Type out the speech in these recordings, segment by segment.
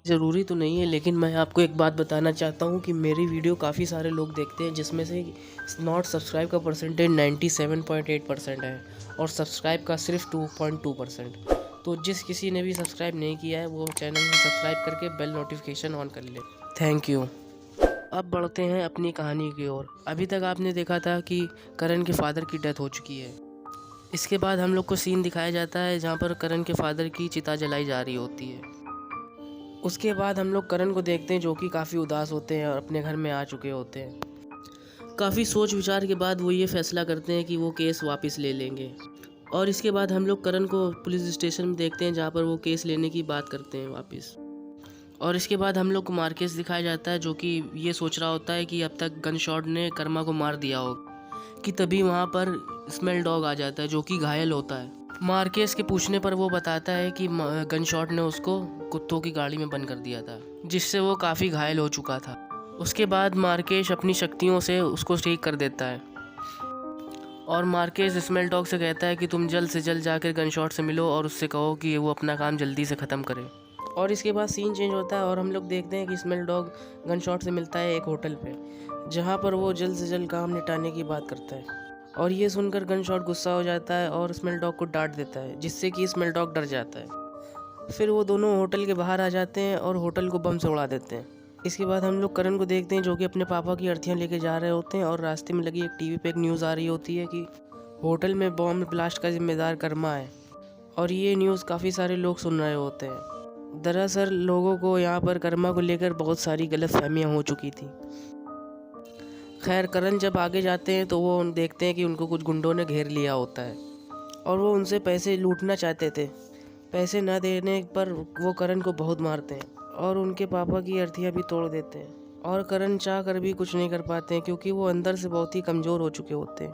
ज़रूरी तो नहीं है, लेकिन मैं आपको एक बात बताना चाहता हूँ कि मेरी वीडियो काफ़ी सारे लोग देखते हैं, जिसमें से नॉट सब्सक्राइब का परसेंटेज 97.8% है और सब्सक्राइब का सिर्फ 2.2%। तो जिस किसी ने भी सब्सक्राइब नहीं किया है वो चैनल में सब्सक्राइब करके बेल नोटिफिकेशन ऑन कर ले। Thank you. अब बढ़ते हैं अपनी कहानी की ओर। अभी तक आपने देखा था कि करण के फादर की डेथ हो चुकी है। इसके बाद हम लोग को सीन दिखाया जाता है जहाँ पर करण के फादर की चिता जलाई जा रही होती है। उसके बाद हम लोग करण को देखते हैं जो कि काफ़ी उदास होते हैं और अपने घर में आ चुके होते हैं। काफ़ी सोच विचार के बाद वो ये फैसला करते हैं कि वो केस वापस ले लेंगे। और इसके बाद हम लोग करण को पुलिस स्टेशन में देखते हैं जहाँ पर वो केस लेने की बात करते हैं वापस। और इसके बाद हम लोग को मार्केस दिखाया जाता है जो कि ये सोच रहा होता है कि अब तक गन शॉट ने कर्मा को मार दिया होगा, कि तभी वहाँ पर स्मेल डॉग आ जाता है जो कि घायल होता है। मार्केस के पूछने पर वो बताता है कि गन शॉट ने उसको कुत्तों की गाड़ी में बंद कर दिया था, जिससे वो काफ़ी घायल हो चुका था। उसके बाद मार्केस अपनी शक्तियों से उसको ठीक कर देता है और मार्केस स्मेल डॉग से कहता है कि तुम जल्द से जल्द जाकर गन शॉट से मिलो और उससे कहो कि वो अपना काम जल्दी से ख़त्म करे। और इसके बाद सीन चेंज होता है और हम लोग देखते हैं कि स्मेल डॉग गन शॉट से मिलता है एक होटल पे, जहाँ पर वो जल्द से जल्द काम निपटाने की बात करता है। और ये सुनकर गन शॉट गुस्सा हो जाता है और स्मेल डॉग को डांट देता है, जिससे कि स्मेल डॉग डर जाता है। फिर वो दोनों होटल के बाहर आ जाते हैं और होटल को बम से उड़ा देते हैं। इसके बाद हम लोग करण को देखते हैं जो कि अपने पापा की अर्थियाँ लेके जा रहे होते हैं और रास्ते में लगी एक टीवी पे एक न्यूज़ आ रही होती है कि होटल में बॉम्ब ब्लास्ट का जिम्मेदार कर्मा है। और ये न्यूज़ काफ़ी सारे लोग सुन रहे होते हैं। दरअसल लोगों को यहाँ पर कर्मा को लेकर बहुत सारी गलतफहमियाँ हो चुकी थी। खैर करण जब आगे जाते हैं तो वो देखते हैं कि उनको कुछ गुंडों ने घेर लिया होता है और वो उनसे पैसे लूटना चाहते थे। पैसे ना देने पर वो करण को बहुत मारते हैं और उनके पापा की अर्थियाँ भी तोड़ देते हैं। और करण चाह कर भी कुछ नहीं कर पाते हैं क्योंकि वो अंदर से बहुत ही कमज़ोर हो चुके होते हैं।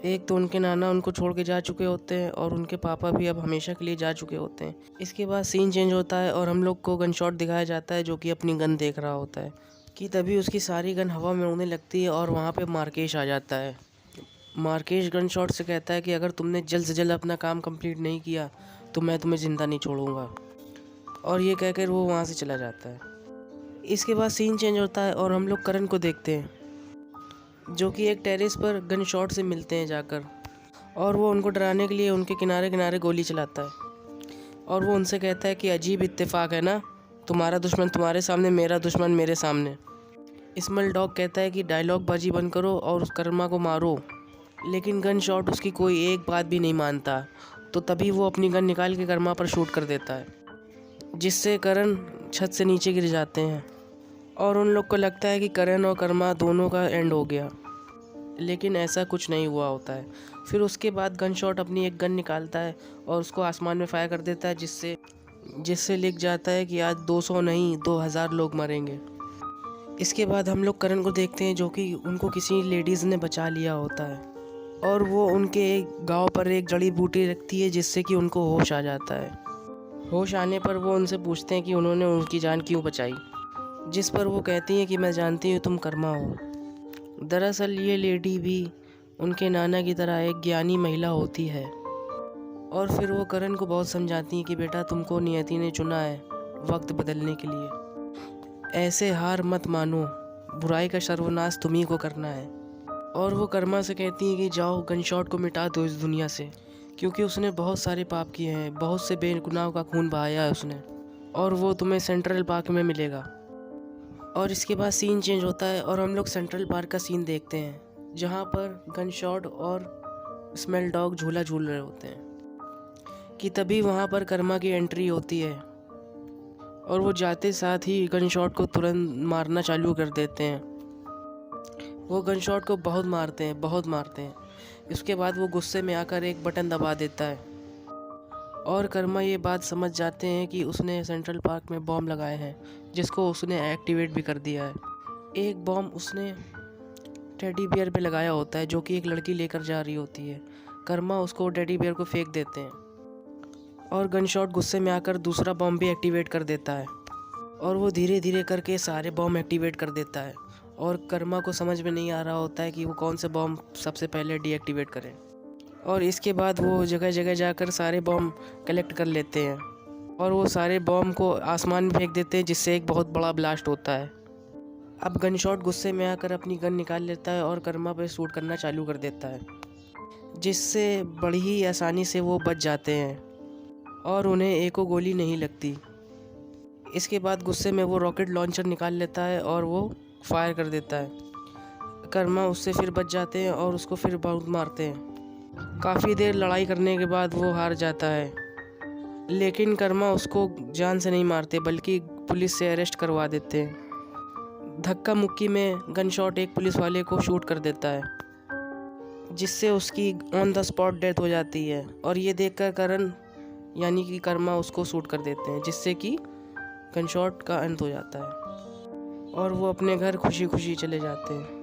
एक तो उनके नाना उनको छोड़ के जा चुके होते हैं और उनके पापा भी अब हमेशा के लिए जा चुके होते हैं। इसके बाद सीन चेंज होता है और हम लोग को गन शॉट दिखाया जाता है जो कि अपनी गन देख रहा होता है कि तभी उसकी सारी गन हवा में उड़ने लगती है और वहाँ पे मार्केश आ जाता है। मार्केश गन शॉट से कहता है कि अगर तुमने जल्द से जल्द अपना काम कंप्लीट नहीं किया तो मैं तुम्हें ज़िंदा नहीं छोड़ूंगा। और ये कहकर वो वहाँ से चला जाता है। इसके बाद सीन चेंज होता है और हम लोग करण को देखते हैं जो कि एक टेरेस पर गन शॉट से मिलते हैं जाकर, और वो उनको डराने के लिए उनके किनारे किनारे गोली चलाता है। और वो उनसे कहता है कि अजीब इत्तेफाक है ना, तुम्हारा दुश्मन तुम्हारे सामने, मेरा दुश्मन मेरे सामने। स्मेल डॉग कहता है कि डायलॉग बाजी बंद करो और उस कर्मा को मारो, लेकिन गन शॉट उसकी कोई एक बात भी नहीं मानता। तो तभी वो अपनी गन निकाल के कर्मा पर शूट कर देता है, जिससे करण छत से नीचे गिर जाते हैं और उन लोग को लगता है कि करण और कर्मा दोनों का एंड हो गया, लेकिन ऐसा कुछ नहीं हुआ होता है। फिर उसके बाद गन शॉट अपनी एक गन निकालता है और उसको आसमान में फायर कर देता है, जिससे लिख जाता है कि आज 200 नहीं 2000 लोग मरेंगे। इसके बाद हम लोग करण को देखते हैं जो कि उनको किसी लेडीज़ ने बचा लिया होता है और वो उनके एक गांव पर एक जड़ी बूटी रखती है जिससे कि उनको होश आ जाता है। होश आने पर वो उनसे पूछते हैं कि उन्होंने उनकी जान क्यों बचाई, जिस पर वो कहती हैं कि मैं जानती हूँ तुम कर्मा हो। दरअसल ये लेडी भी उनके नाना की तरह एक ज्ञानी महिला होती है। और फिर वो करण को बहुत समझाती हैं कि बेटा तुमको नियति ने चुना है वक्त बदलने के लिए, ऐसे हार मत मानो, बुराई का सर्वनाश तुम्ही को करना है। और वो कर्मा से कहती हैं कि जाओ गन शॉट को मिटा दो इस दुनिया से, क्योंकि उसने बहुत सारे पाप किए हैं, बहुत से बेगुनाहों का खून बहाया है उसने, और वो तुम्हें सेंट्रल पार्क में मिलेगा। और इसके बाद सीन चेंज होता है और हम लोग सेंट्रल पार्क का सीन देखते हैं जहाँ पर गन शॉट और स्मेल डॉग झूला झूल रहे होते हैं कि तभी वहाँ पर कर्मा की एंट्री होती है और वो जाते साथ ही गन शॉट को तुरंत मारना चालू कर देते हैं। वो गन शॉट को बहुत मारते हैं। इसके बाद वो गुस्से में आकर एक बटन दबा देता है और कर्मा ये बात समझ जाते हैं कि उसने सेंट्रल पार्क में बॉम्ब लगाए हैं, जिसको उसने एक्टिवेट भी कर दिया है। एक बॉम्ब उसने टेडी बियर पे लगाया होता है जो कि एक लड़की लेकर जा रही होती है। कर्मा उसको टेडी बियर को फेंक देते हैं और गन शॉट गुस्से में आकर दूसरा बॉम्ब भी एक्टिवेट कर देता है और वो धीरे धीरे करके सारे बॉम्ब एक्टिवेट कर देता है और कर्मा को समझ में नहीं आ रहा होता है कि वो कौन से बॉम्ब सबसे पहले डीएक्टिवेट करें। और इसके बाद वो जगह जगह जाकर सारे बॉम्ब कलेक्ट कर लेते हैं और वो सारे बॉम्ब को आसमान में फेंक देते हैं, जिससे एक बहुत बड़ा ब्लास्ट होता है। अब गनशॉट गुस्से में आकर अपनी गन निकाल लेता है और कर्मा पे शूट करना चालू कर देता है, जिससे बड़ी ही आसानी से वो बच जाते हैं और उन्हें एको गोली नहीं लगती। इसके बाद गुस्से में वो रॉकेट लॉन्चर निकाल लेता है और वो फायर कर देता है। कर्मा उससे फिर बच जाते हैं और उसको फिर बहुत मारते हैं। काफ़ी देर लड़ाई करने के बाद वो हार जाता है, लेकिन कर्मा उसको जान से नहीं मारते बल्कि पुलिस से अरेस्ट करवा देते हैं। धक्का मुक्की में गनशॉट एक पुलिस वाले को शूट कर देता है, जिससे उसकी ऑन द स्पॉट डेथ हो जाती है। और ये देखकर करण यानी कि कर्मा उसको शूट कर देते हैं, जिससे कि गनशॉट का अंत हो जाता है और वो अपने घर खुशी खुशी चले जाते हैं।